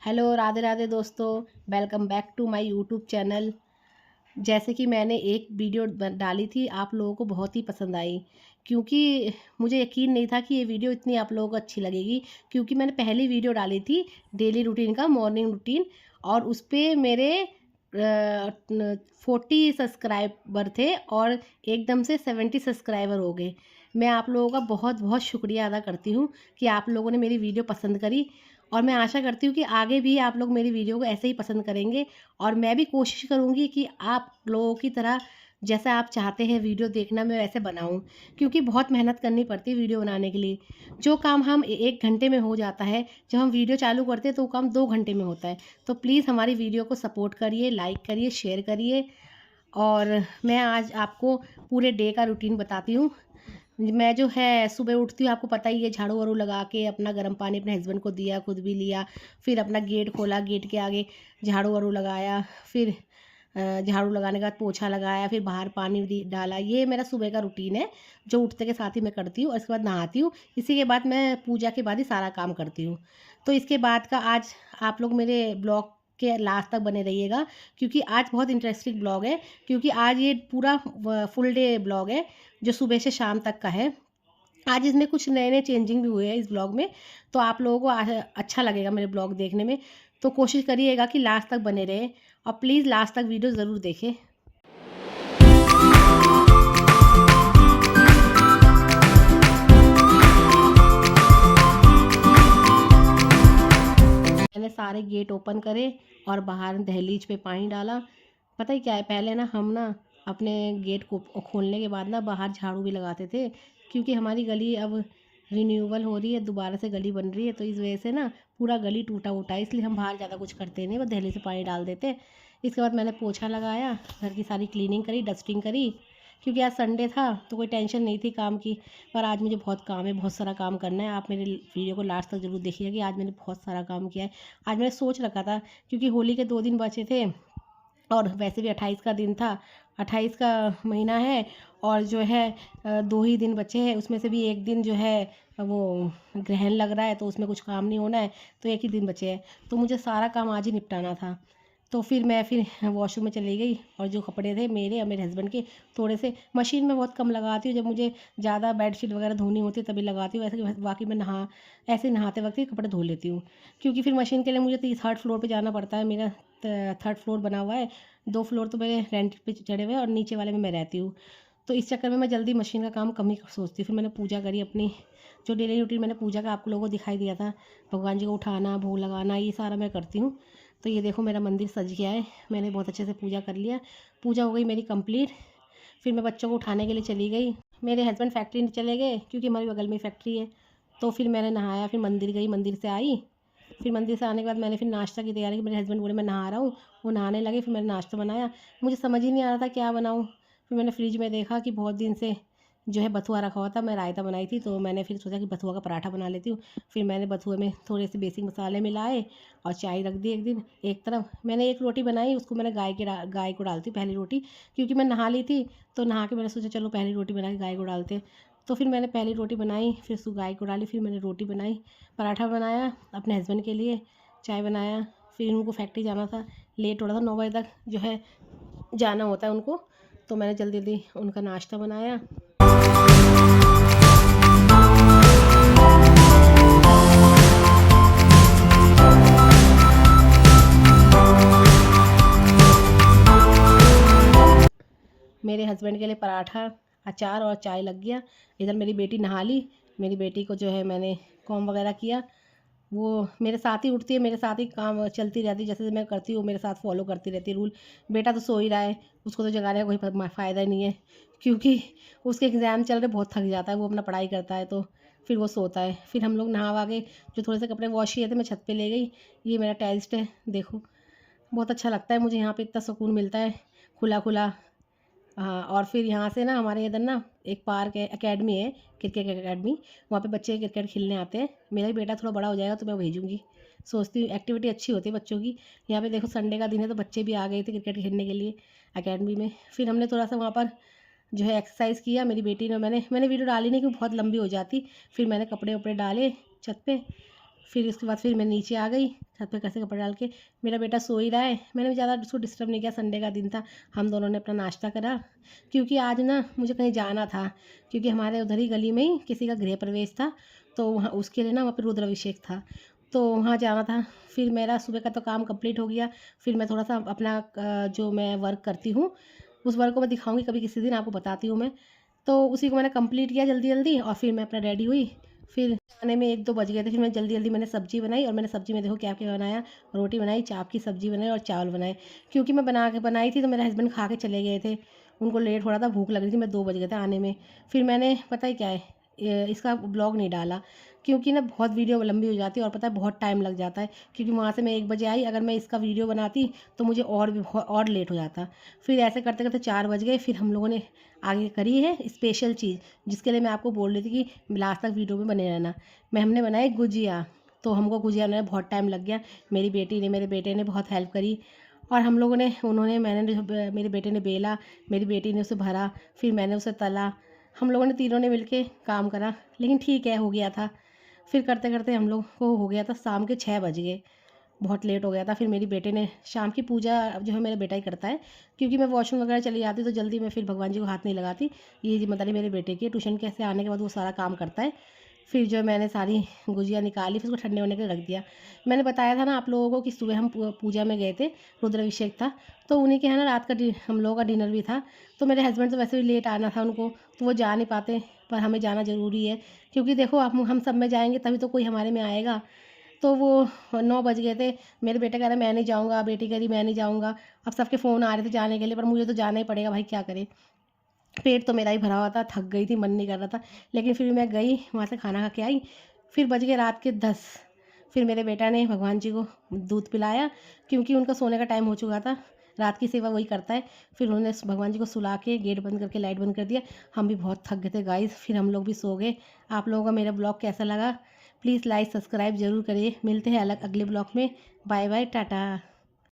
Hello, Radhe Radhe दोस्तों। Welcome back to my YouTube channel. जैसे कि मैंने एक वीडियो डाली थी, आप लोगों को बहुत ही पसंद आई। क्योंकि मुझे यकीन नहीं था कि ये वीडियो इतनी आप लोगों को अच्छी लगेगी। क्योंकि मैंने पहली वीडियो डाली थी डेली रूटीन का, मॉर्निंग रूटीन, और उस पे मेरे 40 सब्सक्राइबर थे और एकदम से 70 सब्सक्राइबर हो गए। मैं आप लोगों का बहुत बहुत शुक्रिया अदा करती हूँ कि आप लोगों ने मेरी वीडियो पसंद करी। और मैं आशा करती हूँ कि आगे भी आप लोग मेरी वीडियो को ऐसे ही पसंद करेंगे। और मैं भी कोशिश करूँगी कि आप लोगों की तरह जैसा आप चाहते हैं वीडियो देखना, मैं वैसे बनाऊँ। क्योंकि बहुत मेहनत करनी पड़ती है वीडियो बनाने के लिए। जो काम हम 1 घंटे में हो जाता है, जब हम वीडियो चालू करते हैं तो वो काम 2 घंटे में होता है। तो प्लीज़ हमारी वीडियो को सपोर्ट करिए, लाइक करिए, शेयर करिए। और मैं आज आपको पूरे डे का रूटीन बताती हूँ। मैं जो है सुबह उठती हूँ, आपको पता ही है, झाड़ू वाड़ू लगा के अपना गर्म पानी अपने हस्बैंड को दिया, खुद भी लिया। फिर अपना गेट खोला, गेट के आगे झाड़ू वाड़ू लगाया। फिर झाड़ू लगाने के बाद पोछा लगाया, फिर बाहर पानी डाला। ये मेरा सुबह का रूटीन है जो उठते के साथ ही मैं करती हूँ। और इसके बाद नहाती हूँ। इसी के बाद मैं पूजा के बाद ही सारा काम करती हूँ। तो इसके बाद का आज आप लोग मेरे ब्लॉग के लास्ट तक बने रहिएगा, क्योंकि आज बहुत इंटरेस्टिंग ब्लॉग है। क्योंकि आज ये पूरा फुल डे ब्लॉग है जो सुबह से शाम तक का है। आज इसमें कुछ नए-नए चेंजिंग भी हुए हैं इस ब्लॉग में। तो आप लोगों को अच्छा लगेगा मेरे ब्लॉग देखने में। तो कोशिश करिएगा कि लास्ट तक बने रहें और प्लीज़ लास्ट तक वीडियो ज़रूर देखें। मैंने सारे गेट ओपन करे और बाहर दहलीज पे पानी डाला। पता ही क्या है, पहले ना हम ना अपने गेट को खोलने के बाद ना बाहर झाड़ू भी लगाते थे। क्योंकि हमारी गली अब रिन्यूअल हो रही है, दोबारा से गली बन रही है, तो इस वजह से ना पूरा गली टूटा उटा है। इसलिए हम बाहर ज़्यादा कुछ करते नहीं, बस दहलीज से पानी डाल देते। इसके बाद मैंने पोछा लगाया, घर की सारी क्लीनिंग करी, डस्टिंग करी। क्योंकि आज संडे था तो कोई टेंशन नहीं थी काम की। पर आज मुझे बहुत काम है, बहुत सारा काम करना है। आप मेरे वीडियो को लास्ट तक ज़रूर देखिएगा कि आज मैंने बहुत सारा काम किया है। आज मैंने सोच रखा था, क्योंकि होली के 2 दिन बचे थे और वैसे भी 28 का दिन था, 28 का महीना है। और जो है 2 ही दिन बचे हैं, उसमें से भी 1 दिन जो है वो ग्रहण लग रहा है, तो उसमें कुछ काम नहीं होना है। तो 1 ही दिन बचे हैं, तो मुझे सारा काम आज ही निपटाना था। तो फिर मैं वॉशरूम में चली गई और जो कपड़े थे मेरे और मेरे हस्बैंड के, थोड़े से मशीन में बहुत कम लगाती हूँ। जब मुझे ज़्यादा बेडशीट वगैरह धोनी होती है तभी लगाती हूँ। ऐसे बाकी मैं ऐसे नहाते वक्त ही कपड़े धो लेती हूँ। क्योंकि फिर मशीन के लिए मुझे 3rd फ्लोर पे जाना पड़ता है। मेरा 3rd फ्लोर बना हुआ है। 2 फ्लोर तो मेरे रेंट पे चढ़े हुए हैं और नीचे वाले में मैं रहती हूँ। तो इस चक्कर में मैं जल्दी मशीन का काम कम ही सोचती हूँ। फिर मैंने पूजा करी अपनी, जो डेली रूटीन मैंने पूजा का आप लोगों को दिखाई दिया था, भगवान जी को उठाना, भोग लगाना, ये सारा मैं करती हूँ। तो ये देखो मेरा मंदिर सज गया है, मैंने बहुत अच्छे से पूजा कर लिया। पूजा हो गई मेरी कंप्लीट। फिर मैं बच्चों को उठाने के लिए चली गई। मेरे हस्बैंड फैक्ट्री चले गए, क्योंकि हमारे बगल में फैक्ट्री है। तो फिर मैंने नहाया, फिर मंदिर गई, मंदिर से आई। फिर मंदिर से आने के बाद मैंने फिर नाश्ता की तैयारी की। मेरे हस्बैंड बोले मैं नहा रहा हूँ, वो नहाने लगे। फिर मैंने नाश्ता बनाया। मुझे समझ ही नहीं आ रहा था क्या बनाऊँ। फिर मैंने फ्रिज में देखा कि बहुत दिन से जो है बथुआ रखा हुआ था, मैं रायता बनाई थी, तो मैंने फिर सोचा कि बथुआ का पराठा बना लेती हूँ। फिर मैंने बथुए में थोड़े से बेसिक मसाले मिलाए और चाय रख दी एक दिन एक तरफ। मैंने एक रोटी बनाई, उसको मैंने गाय को डालती पहली रोटी। क्योंकि मैं नहा ली थी, तो नहा के मैंने सोचा चलो पहली रोटी बना के गाय को डालते हैं। तो फिर मैंने पहली रोटी बनाई, फिर उसको गाय को डाली, फिर मैंने रोटी बनाई, पराठा बनाया अपने हस्बैंड के लिए, चाय बनाया। फिर उनको फैक्ट्री जाना था, लेट हो रहा था, 9 बजे तक जो है जाना होता है उनको। तो मैंने जल्दी जल्दी उनका नाश्ता बनाया। मेरे हस्बैंड के लिए पराठा, अचार और चाय लग गया। इधर मेरी बेटी नहा ली। मेरी बेटी को जो है मैंने कॉम वगैरह किया। वो मेरे साथ ही उठती है, मेरे साथ ही काम चलती रहती है, जैसे मैं करती हूँ मेरे साथ फॉलो करती रहती है रूल। बेटा तो सो ही रहा है, उसको तो जगाने का कोई फ़ायदा ही नहीं है। क्योंकि उसके एग्ज़ाम चल रहे, बहुत थक जाता है वो, अपना पढ़ाई करता है तो फिर वो सोता है। फिर हम लोग नहा वहा के जो थोड़े से कपड़े वॉश किए थे मैं छत पे ले गई। ये मेरा टेरेस है, देखो बहुत अच्छा लगता है मुझे, यहाँ पे इतना सुकून मिलता है, खुला खुला। हाँ, और फिर यहाँ से ना हमारे इधर ना एक पार्क है, एकेडमी है, क्रिकेट एकेडमी। वहाँ पे बच्चे क्रिकेट खेलने आते हैं। मेरा भी बेटा थोड़ा बड़ा हो जाएगा तो मैं भेजूँगी। सोचती हूँ एक्टिविटी अच्छी होती है बच्चों की। यहाँ पे देखो संडे का दिन है तो बच्चे भी आ गए थे क्रिकेट खेलने के लिए एकेडमी में। फिर हमने थोड़ा सा वहाँ पर जो है एक्सरसाइज़ किया, मेरी बेटी ने। मैंने वीडियो डाली नहीं क्योंकि बहुत लंबी हो जाती। फिर मैंने कपड़े वपड़े डाले छत पे फिर उसके बाद फिर मैं नीचे आ गई छत पे कैसे कपड़े डाल के। मेरा बेटा सो ही रहा है, मैंने भी ज़्यादा उसको डिस्टर्ब नहीं किया, संडे का दिन था। हम दोनों ने अपना नाश्ता करा, क्योंकि आज ना मुझे कहीं जाना था, क्योंकि हमारे उधर ही गली में ही किसी का गृह प्रवेश था, तो वहाँ उसके लिए ना वहाँ पर रुद्राभिषेक था, तो वहाँ जाना था। फिर मेरा सुबह का तो काम कंप्लीट हो गया। फिर मैं थोड़ा सा अपना जो मैं वर्क करती हूँ उस वर्क को मैं दिखाऊंगी कभी किसी दिन, आपको बताती हूँ मैं। तो उसी को मैंने कंप्लीट किया जल्दी जल्दी, और फिर मैं अपना रेडी हुई। फिर खाने में 1-2 बज गए थे। फिर मैं जल्दी जल्दी मैंने सब्ज़ी बनाई, और मैंने सब्ज़ी में देखो क्या क्या बनाया, रोटी बनाई, चाप की सब्ज़ी बनाई और चावल बनाए। क्योंकि मैं बनाई थी तो मेरे हस्बैंड खा के चले गए थे, उनको लेट हो रहा था, भूख लग रही थी, मैं 2 बज गए थे आने में। फिर मैंने पता है क्या है, इसका ब्लॉग नहीं डाला, क्योंकि ना बहुत वीडियो लंबी हो जाती है, और पता है बहुत टाइम लग जाता है, क्योंकि वहाँ से मैं 1 बजे आई, अगर मैं इसका वीडियो बनाती तो मुझे और भी और लेट हो जाता। फिर ऐसे करते करते 4 बज गए। फिर हम लोगों ने आगे करी है स्पेशल चीज़, जिसके लिए मैं आपको बोल रही थी कि लास्ट तक वीडियो में बने रहना। हमने बनाई गुजिया, तो हमको गुजिया बनाने में बहुत टाइम लग गया। मेरी बेटी ने, मेरे बेटे ने बहुत हेल्प करी, और हम लोगों ने, मैंने मेरे बेटे ने बेला, मेरी बेटी ने उसे भरा, फिर मैंने उसे तला। हम लोगों ने तीनों ने मिलके काम करा, लेकिन ठीक है, हो गया था। फिर करते करते हम लोग को हो गया था शाम के 6 बज गए, बहुत लेट हो गया था। फिर मेरी बेटे ने शाम की पूजा जो है मेरा बेटा ही करता है, क्योंकि मैं वॉशरूम वगैरह चली जाती तो जल्दी मैं फिर भगवान जी को हाथ नहीं लगाती। ये जिम्मेदारी मेरे बेटे की है, ट्यूशन के से आने के बाद वो सारा काम करता है। फिर जो मैंने सारी गुजिया निकाली, फिर उसको ठंडे होने के लिए रख दिया। मैंने बताया था ना आप लोगों को कि सुबह हम पूजा में गए थे, रुद्राभिषेक था, तो उन्हीं के यहाँ ना रात का हम लोगों का डिनर भी था। तो मेरे हस्बैंड तो वैसे भी लेट आना था उनको, तो वो जा नहीं पाते, पर हमें जाना ज़रूरी है, क्योंकि देखो हम सब में जाएंगे तभी तो कोई हमारे में आएगा। तो वो 9 बज गए थे। मेरे बेटे कह रहा मैं नहीं जाऊँगा, बेटी कह रही मैं नहीं जाऊँगा। अब सबके फ़ोन आ रहे थे जाने के लिए, पर मुझे तो जाना ही पड़ेगा भाई, क्या करें। पेट तो मेरा ही भरा हुआ था, थक गई थी, मन नहीं कर रहा था, लेकिन फिर भी मैं गई, वहाँ से खाना खा के आई। फिर बज गए रात के 10। फिर मेरे बेटा ने भगवान जी को दूध पिलाया, क्योंकि उनका सोने का टाइम हो चुका था। रात की सेवा वही करता है। फिर उन्होंने भगवान जी को सुला के गेट बंद करके लाइट बंद कर दिया। हम भी बहुत थक गए थे गाइस, फिर हम लोग भी सो गए। आप लोगों का मेरा ब्लॉग कैसा लगा, प्लीज़ लाइक सब्सक्राइब ज़रूर करिए। मिलते हैं अगले ब्लॉग में। Bye bye, Tata.